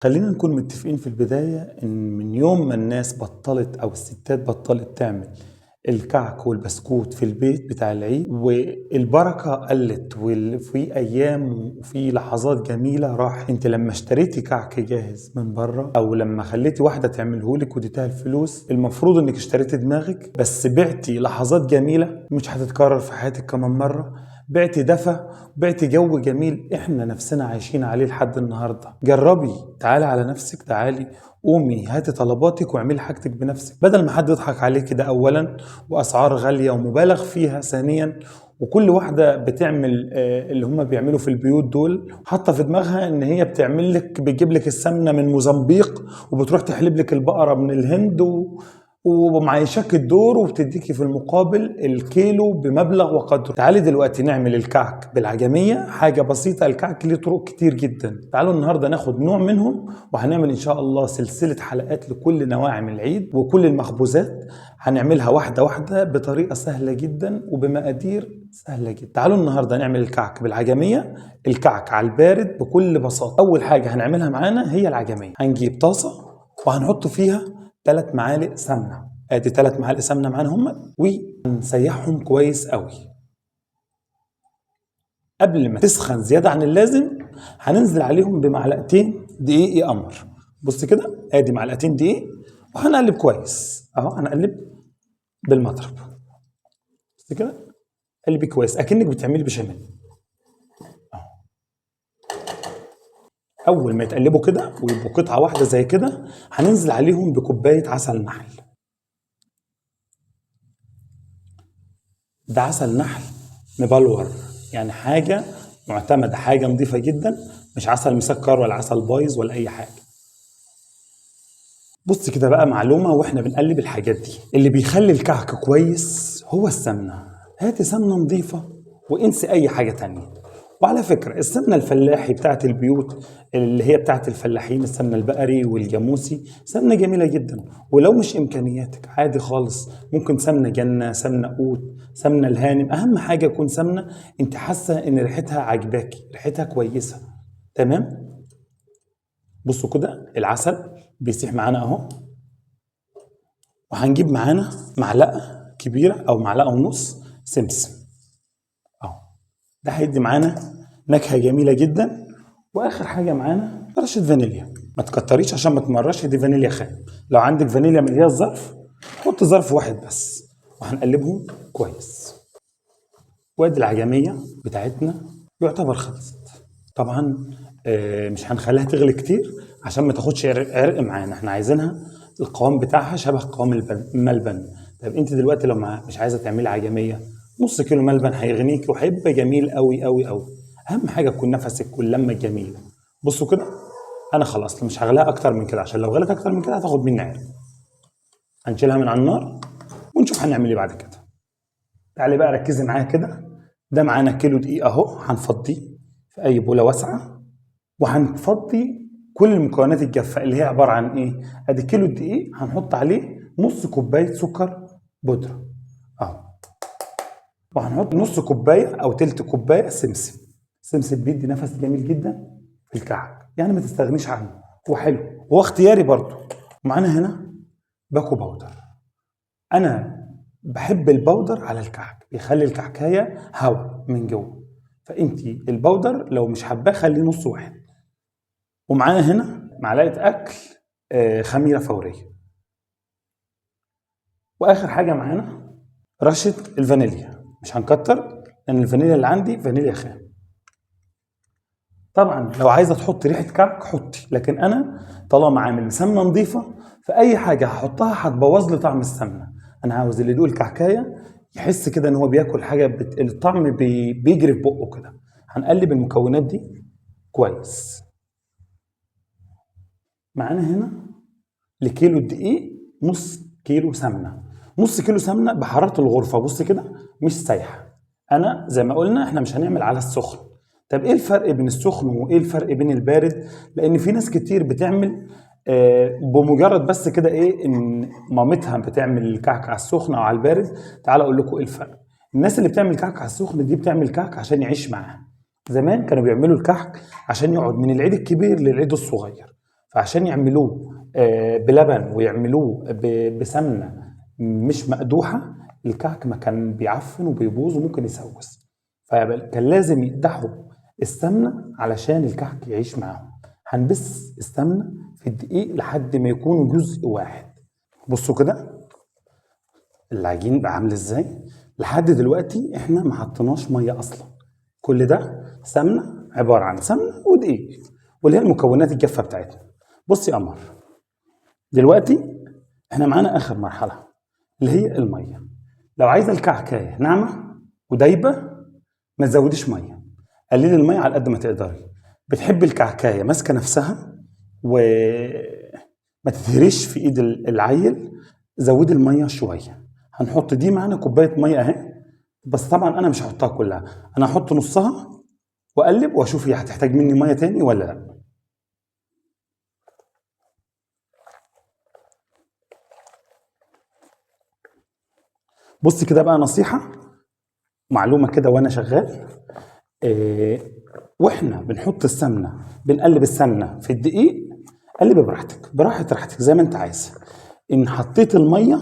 خلينا نكون متفقين في البداية إن من يوم ما الناس بطلت أو الستات بطلت تعمل الكعك والبسكوت في البيت بتاع العيد والبركة قلت وفي أيام وفي لحظات جميلة راح. أنت لما اشتريتي كعك جاهز من بره أو لما خليتي واحدة تعملهولك واديتها الفلوس، المفروض إنك اشتريتي دماغك، بس بعتي لحظات جميلة مش هتتكرر في حياتك كمان مرة. بعتي دفى، بعتي جو جميل احنا نفسنا عايشين عليه لحد النهارده. جربي، تعالي على نفسك، تعالي قومي هاتي طلباتك واعملي حاجتك بنفسك بدل ما حد يضحك عليك. ده اولا، واسعار غاليه ومبالغ فيها ثانيا. وكل واحده بتعمل اللي هم بيعملوا في البيوت دول حاطه في دماغها ان هي بتعمل لك، بتجيب لك السمنه من موزمبيق وبتروح تحلب لك البقره من الهند ومعيشك الدور وبتديكي في المقابل الكيلو بمبلغ وقدره. تعالي دلوقتي نعمل الكعك بالعجمية، حاجة بسيطة. الكعك ليه طرق كتير جدا، تعالوا النهاردة ناخد نوع منهم وهنعمل إن شاء الله سلسلة حلقات لكل نواعم العيد وكل المخبوزات. هنعملها واحدة واحدة بطريقة سهلة جدا وبمقادير سهلة جدا. تعالوا النهاردة نعمل الكعك بالعجمية، الكعك على البارد بكل بساطة. أول حاجة هنعملها معانا هي العجمية. هنجيب طاسة وهنحط فيها 3 معالق سمنه. ادي 3 معالق سمنه معانا هم، ونسيحهم كويس قوي. قبل ما تسخن زياده عن اللازم هننزل عليهم بمعلقتين دقيق يا قمر. بص كده، ادي معلقتين دقيق وهنقلب كويس اهو. هنقلب بالمضرب، بص كده، قلبي كويس اكنك بتعملي بشاميل. اول ما يتقلبوا كده ويبقوا قطعه واحده زي كده هننزل عليهم بكوبايه عسل نحل. ده عسل نحل مبلور، يعني حاجة معتمدة، حاجة نظيفة جدا، مش عسل مسكر ولا عسل بايظ ولا أي حاجة. بص كده بقى معلومة واحنا بنقلب الحاجات دي، اللي بيخلي الكعك كويس هو السمنة. هاتي سمنة نظيفة وانسي أي حاجة تانية. وعلى فكرة السمنة الفلاحي بتاعت البيوت اللي هي بتاعت الفلاحين، السمنة البقري والجاموسي، سمنة جميلة جدا. ولو مش إمكانياتك عادي خالص، ممكن سمنة جنة، سمنة قوت، سمنة الهانم. أهم حاجة يكون سمنة أنت حاسة إن ريحتها عجباكي، ريحتها كويسة. تمام؟ بصوا كده العسل بيسيح معانا أهو. وهنجيب معانا معلقة كبيرة أو معلقة ونص سمسم أهو. ده هيدي معانا نكهة جميلة جدا. واخر حاجه معانا رشه فانيليا، ما تكتريش عشان ما تمرش، دي فانيليا خام. لو عندك فانيليا من اللي هي الظرف حط ظرف واحد بس. وهنقلبهم كويس. وادي العجميه بتاعتنا يعتبر خلصت. طبعا مش هنخليها تغلي كتير عشان ما تاخدش عرق معانا، احنا عايزينها القوام بتاعها شبه قوام الملبن. طب انت دلوقتي لو مش عايزه تعملي عجميه، نص كيلو ملبن هيغنيك وهيبقى جميل قوي قوي قوي. اهم حاجه تكون نفسك واللمه الجميله. بصوا كده، انا خلاص مش هغليها اكتر من كده عشان لو غلت اكتر من كده هتاخد مني عرق. هنشيلها من على النار ونشوف هنعمل ايه بعد كده. تعالي بقى ركزي معايا كده. ده معانا كيلو دقيق اهو، هنفضيه في اي بوله واسعه وهنفضي كل المكونات الجافه اللي هي عباره عن ايه. ادي كيلو الدقيق هنحط عليه نص كوبايه سكر بودره اهو، وهنحط نص كوبايه او تلت كوبايه سمسم. السمسم بيدي نفس جميل جدا في الكعك، يعني ما تستغنيش عنه، وحلو هو اختياري برضو. معانا هنا باكو باودر. انا بحب البودر على الكعك، بيخلي الكعكايه هوا من جوه. فانتي البودر لو مش حباه خليه نص واحد. ومعانا هنا معلقه اكل خميره فوريه. واخر حاجه معانا رشه الفانيليا، مش هنكتر لان الفانيليا اللي عندي فانيليا خام. طبعا لو عايزه تحط ريحه كعك حطي، لكن انا طالما عامل سمنه نظيفه فاي حاجه هحطها هتبوظ لي طعم السمنه. انا عاوز اللي يدوق الكعكايه يحس كده ان هو بياكل حاجه الطعم بيجري في بقه كده. هنقلب المكونات دي كويس. معانا هنا لكيلو الدقيق نص كيلو سمنه. نص كيلو سمنه بحراره الغرفه، بص كده مش سايحه. انا زي ما قلنا احنا مش هنعمل على السخن. طب ايه الفرق بين السخن وايه الفرق بين البارد؟ لان في ناس كتير بتعمل بمجرد بس كده ايه ان مامتها بتعمل الكعك على السخن او على البارد. تعال اقول لكم ايه الفرق. الناس اللي بتعمل كعك على السخن دي بتعمل كعك عشان يعيش معاها. زمان كانوا بيعملوا الكعك عشان يقعد من العيد الكبير للعيد الصغير، فعشان يعملوه بلبن ويعملوه بسمنه مش مقدوحه، الكعك ما كان بيعفن وبيبوظ وممكن يسوس، فكان لازم يقدحوا السمنه علشان الكعك يعيش معاهم. هنبس السمنه في الدقيق لحد ما يكون جزء واحد. بصوا كده العجين بقى عامل ازاي. لحد دلوقتي احنا ما حطيناش ميه اصلا، كل ده سمنه، عباره عن سمنه ودقيق واللي هي المكونات الجافه بتاعتنا. بص يا قمر، دلوقتي احنا معانا اخر مرحله اللي هي الميه. لو عايزه الكعكايه ناعمه ودايبه ما تزوديش ميه، قللي الميه على قد ما تقدري. بتحبي الكعكايه ماسكه نفسها وما تتهريش في ايد العيل، زودي الميه شويه. هنحط دي معانا كوبايه ميه اهي، بس طبعا انا مش هحطها كلها، انا هحط نصها واقلب واشوف هي هتحتاج مني ميه تاني ولا لا. بص كده بقى نصيحه، معلومه كده وانا شغال، واحنا بنحط السمنه بنقلب السمنه في الدقيق، قلب براحتك راحتك زي ما انت عايز. ان حطيت الميه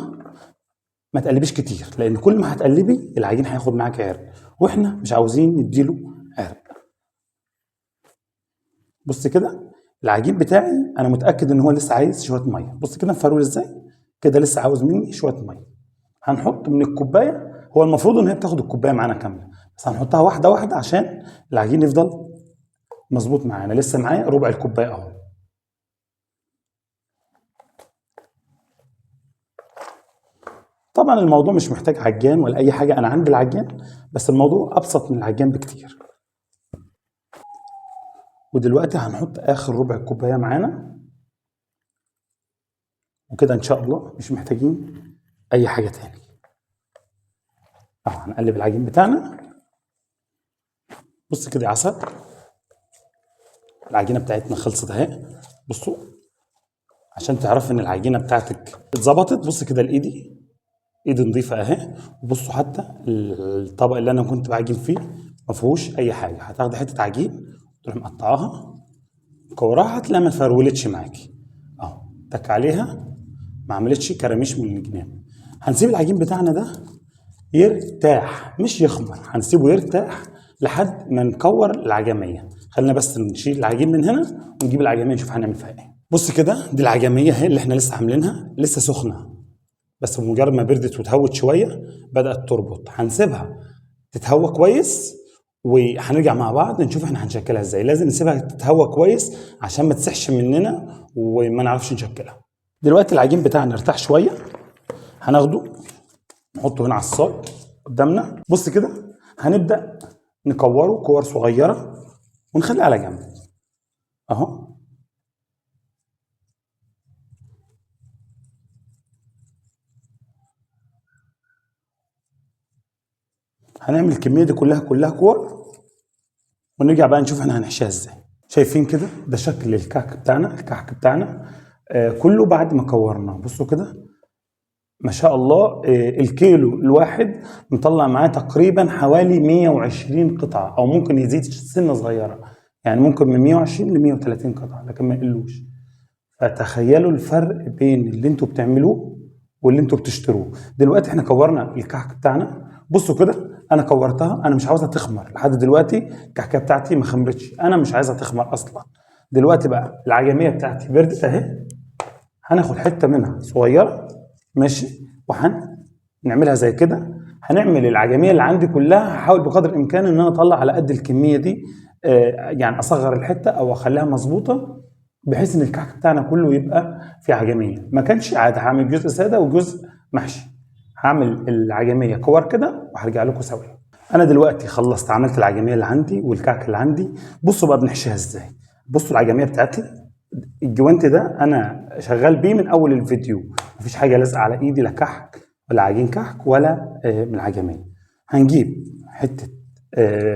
ما تقلبيش كتير، لان كل ما هتقلبي العجين هياخد معاك عرق، واحنا مش عاوزين نديله عرق. بص كده العجين بتاعي انا متاكد ان هو لسه عايز شويه ميه. بص كده مفرول ازاي، كده لسه عاوز مني شويه ميه. هنحط من الكوبايه، هو المفروض ان هي بتاخد الكوبايه معانا كامله، بس هنحطها واحده واحده عشان العجين يفضل مظبوط معانا. لسه معايا ربع الكوبايه اهو. طبعا الموضوع مش محتاج عجان ولا اي حاجه، انا عندي العجان، بس الموضوع ابسط من العجان بكتير. ودلوقتي هنحط اخر ربع كوبايه معانا، وكده ان شاء الله مش محتاجين اي حاجه تاني. هنقلب العجين بتاعنا. بص كده يا عسل، العجينه بتاعتنا خلصت اهي. بصوا عشان تعرف ان العجينه بتاعتك اتظبطت، بص كده لايدي، ايدي نظيفه اهي. وبصوا حتى الطبق اللي انا كنت بعجن فيه ما فيهوش اي حاجه. هتاخدي حته عجين تروح مقطعاها مكوراها، هتلاقيها ما فرولتش معاكي اهو، تك عليها ما عملتش كراميش من الجناب. هنسيب العجين بتاعنا ده يرتاح مش يخمر، هنسيبه يرتاح لحد ما نكور العجميه. خلينا بس نشيل العجين من هنا ونجيب العجميه نشوف هنعمل فيها ايه. بص كده دي العجميه اهي اللي احنا لسه عاملينها، لسه سخنه، بس بمجرد ما بردت وتهوت شويه بدات تربط. هنسيبها تتهوى كويس وهنرجع مع بعض نشوف احنا هنشكلها ازاي. لازم نسيبها تتهوى كويس عشان ما تسحش مننا وما نعرفش نشكلها. دلوقتي العجين بتاعنا ارتاح شويه، هناخده نحطه هنا على الصاج قدامنا. بص كده هنبدا نكوره كور صغيره ونخليه على جنب اهو. هنعمل الكميه دي كلها كور ونرجع بقى نشوف احنا هنحشيها ازاي. شايفين كده ده شكل الكعك بتاعنا كله بعد ما كورناه. بصوا كده ما شاء الله، الكيلو الواحد مطلع معاه تقريبا حوالي 120 قطعه، او ممكن يزيد سنه صغيره، يعني ممكن من 120 ل 130 قطعه لكن ما يقلوش. فتخيلوا الفرق بين اللي انتوا بتعملوه واللي انتوا بتشتروه. دلوقتي احنا كورنا الكعك بتاعنا، بصوا كده انا كورتها، انا مش عاوزها تخمر. لحد دلوقتي الكعكه بتاعتي ما خمرتش، انا مش عايزها تخمر اصلا. دلوقتي بقى العجميه بتاعتي بردت اهي، هناخد حته منها صغيره ماشي وهنعملها زي كده. هنعمل العجميه اللي عندي كلها، هحاول بقدر الامكان ان انا اطلع على قد الكميه دي، يعني اصغر الحته او اخليها مظبوطه بحيث ان الكعك بتاعنا كله يبقى في عجميه. ما كانش عادي هعمل جزء ساده وجزء محشي، هعمل العجميه كور كده وهرجع لكم سوي. انا دلوقتي خلصت عملت العجميه اللي عندي والكعك اللي عندي. بصوا بقى بنحشيها ازاي. بصوا العجميه بتاعتي، الجوانت ده انا شغال بيه من اول الفيديو، مفيش حاجه لازقه على ايدي، لا كحك ولا عجين كحك ولا من العجميه. هنجيب حته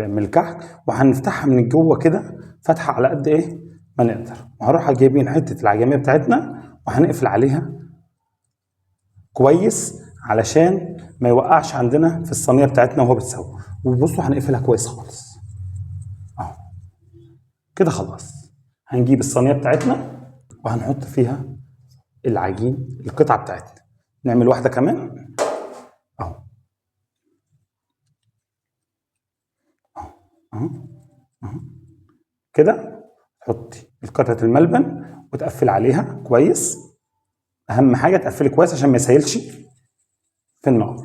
من الكحك وهنفتحها من جوه كده فتحه على قد ايه ما نقدر، وهروح جايبين حته العجميه بتاعتنا وهنقفل عليها كويس علشان ما يوقعش عندنا في الصينيه بتاعتنا وهو بتسوي. وبصوا هنقفلها كويس خالص اهو كده. خلاص هنجيب الصينيه بتاعتنا وهنحط فيها العجين القطعه بتاعتنا. نعمل واحده كمان اهو اهو اهو كده. حطي قطعه الملبن وتقفل عليها كويس. اهم حاجه تقفلي كويس عشان ما يسيلش في النار،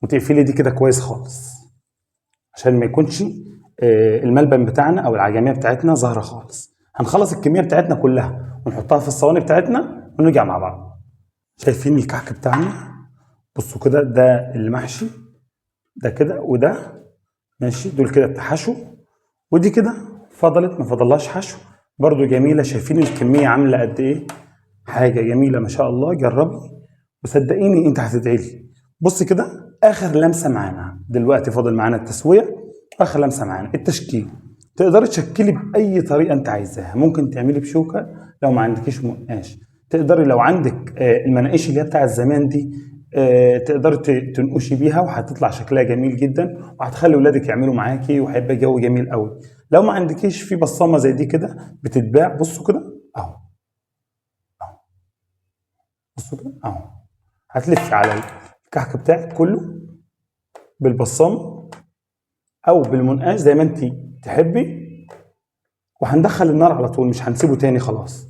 وتقفلي دي كده كويس خالص عشان ما يكونش الملبن بتاعنا او العجميه بتاعتنا ظاهره خالص. هنخلص الكميه بتاعتنا كلها ونحطها في الصواني بتاعتنا ونرجع مع بعض. شايفين الكعك بتاعنا؟ بصوا كده، ده اللي محشي، ده كده وده ماشي، دول كده اتحشوا، ودي كده فضلت ما فضلهاش حشو برضو جميله. شايفين الكميه عامله قد ايه؟ حاجه جميله ما شاء الله. جربي وصدقيني انت هتدعي لي. بص كده، اخر لمسه معانا دلوقتي، فاضل معانا التسويه. اخر لمسه معانا التشكيل. تقدري تشكلي باي طريقه انت عايزاها. ممكن تعملي بشوكه لو ما عندكيش منقاش. تقدري لو عندك المناقيش اللي هي بتاع زمان دي، تقدري تنقشي بيها وهتطلع شكلها جميل جدا، وهتخلي ولادك يعملوا معاكي وهيبقى جو جميل قوي. لو ما عندكيش في بصامه زي دي كده بتتباع، بصوا كده اهو، بصوا كده اهو. هتلفي على الكحك بتاعك كله بالبصامه او بالمنقاش زي ما انت تحبي، وهندخل النار على طول، مش هنسيبه تاني خلاص.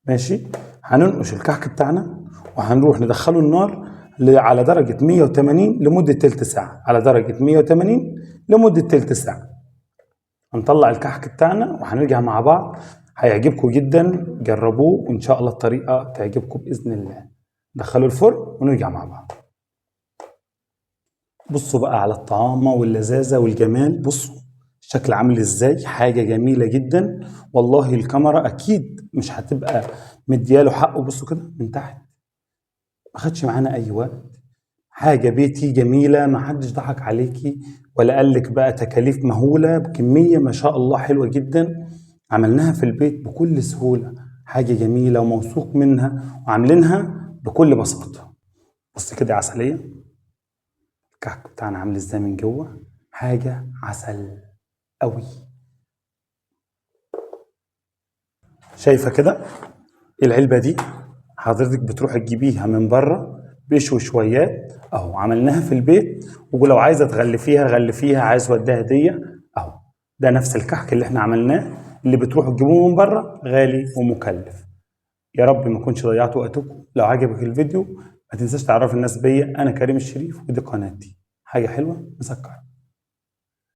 ماشي. هننقش الكحك بتاعنا وهنروح ندخله النار على درجة 180 لمدة تلت ساعة. على درجة 180 لمدة تلت ساعة. هنطلع الكحك بتاعنا وهنرجع مع بعض. هيعجبكم جدا، جربوه وإن شاء الله الطريقة تعجبكم بإذن الله. دخلوا الفرن ونرجع مع بعض. بصوا بقى على الطعامة واللذاذة والجمال. بصوا الشكل عامل ازاي، حاجة جميلة جدا والله. الكاميرا اكيد مش هتبقى مدياله حقه. بصوا كده من تحت، ما خدش معانا اي وقت. حاجة بيتي جميلة، ما حدش ضحك عليكي ولا قالك بقى تكاليف مهولة. بكمية ما شاء الله حلوة جدا، عملناها في البيت بكل سهولة. حاجة جميلة وموثوق منها وعاملينها بكل بساطة. بص كده عسلية الكحك بتاعنا عامل ازاي من جوه، حاجة عسل قوي. شايفة كده العلبة دي حضرتك بتروح تجيبيها من بره بشويشويات اهو. عملناها في البيت، ولو عايزة تغلفيها غلفيها، عايز وديها هدية اهو. ده نفس الكحك اللي احنا عملناه اللي بتروحوا تجيبوه من بره غالي ومكلف. يا رب ما كنتش ضيعت وقتكم. لو عجبك الفيديو ما تنساش تعرف الناس بيا. انا كريم الشريف ودي قناتي حاجة حلوة مسكرة.